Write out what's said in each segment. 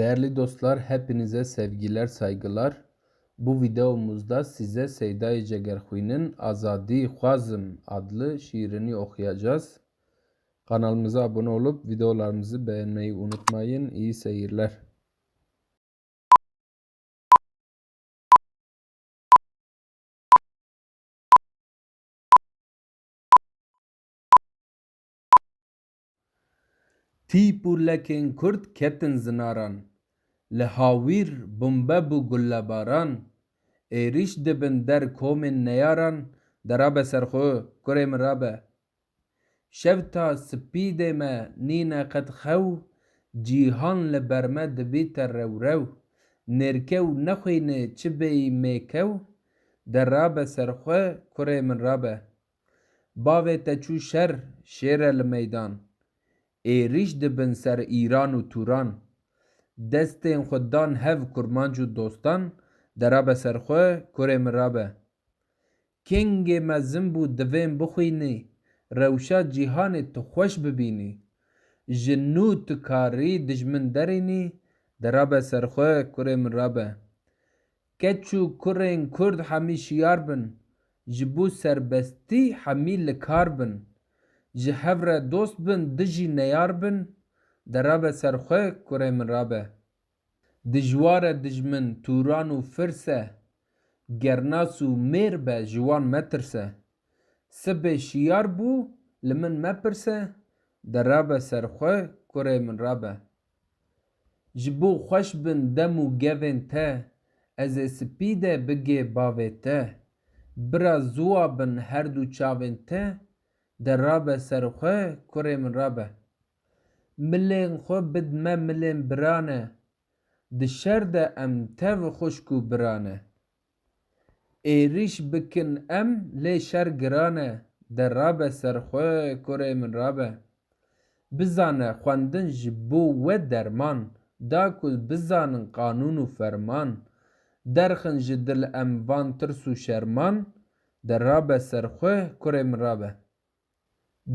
Değerli dostlar, hepinize sevgiler, saygılar. Bu videomuzda size Seyda-i Cegerxuy'nin Azadi Xwazım adlı şiirini okuyacağız. Kanalımıza abone olup videolarımızı beğenmeyi unutmayın. İyi seyirler. Tîpû lekên Kurd ketin zinaran, li hawîr bombe bû gullebaran, êriş dibin der komên neyaran, derabe serxwe, kurê min rabe. Şevta spîdê me nîne qet xew, cîhan li ber me dibîte rewrew, nêrkew nexwîne çi bêyî mêkew, derabe serxwe, kurê min rabe. Bavê te çû şer, şêr e li meydan, êriş dibin ser Îran û Tûran, destên xwe dan hev kurmanc û dostan, derabe serxwe, kurê min rabe. Kengê me zin bû divên bixwînî, rewşa cîhanê tu xweş bibînî, ji nû tu karî dijmin derînî, derabe serxwe, kurê min rabe. Keç û kurên Kurd hemî şiyar bin, ji bo serbestî hemî li kar bin, ji hev re dost bin dijî neyar bin, derabe serxwe, kurê min rabe. Dijwar e dijmin tûran û firse, gernas û mêr be ji wan metirse, sibê şiyar bû li min mepirse, derabe serxwe, kurê min rabe. Ji bo xweş bin dem û gevên te, ez ê spîdê bigê bavê te, bira zûwa bin her du çavên te, derabe serxwe, kurê min rabe. Milên xwe bidime milên biran e, di şer de em tev xuşk û biran e. Êriş bikin em lê şer giran e, derabe serxwe, kurê min rabe. Bizane xwendin ji bo we derman, da ku bizanin qanûn û ferman, derxin ji dil em van tirs û şerman, derabe serxwe, kurê min rabe.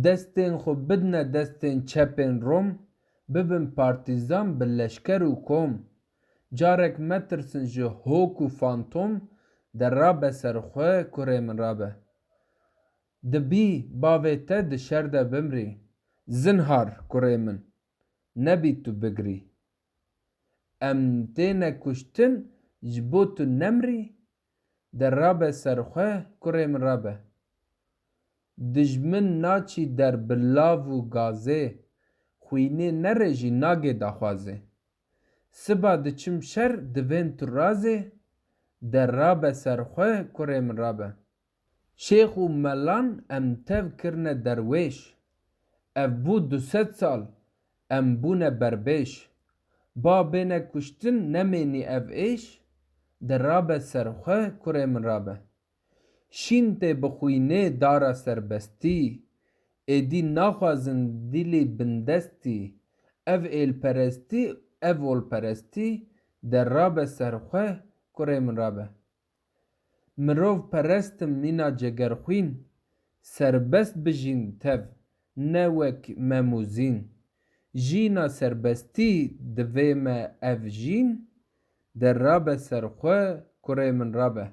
Destên xwe bidine destên çepên Rom, bibin partîzan bi leşker û kom, carek metirsin ji hok û fantom, derabe serxwe, kurê min rabe. Dibî bavê te di şer de bimrî, zinhar kurê min, nebî tu bigirî. Em têne kuştin ji bo tu nemrî, derabe serxwe, kurê min rabe. Dijmin naçî der bi lav û gazê, xwînê nere jî nagê daxwazê. Siba diçim şer divên tu razê, derabe serxwe, kurê min rabe. Şêx û melan em tev kirine derwêş, ev bû 200 sal, em bûne berbêş. Babêne kuştin nemênî ev êş, derabe serxwe, kurê min rabe. Şîn tê bi xwînê dara serbestî, êdî naxwazin dilê bindestî, ev êlperestî, ev olperestî, derabe serxwe, kurê min rabe. Mirov perestim mîna cegerxwîn, serbest bijîn tev, ne wek mem û zîn. Jîna serbestî divê me ev jîn, derabe serxwe, kurê min rabe.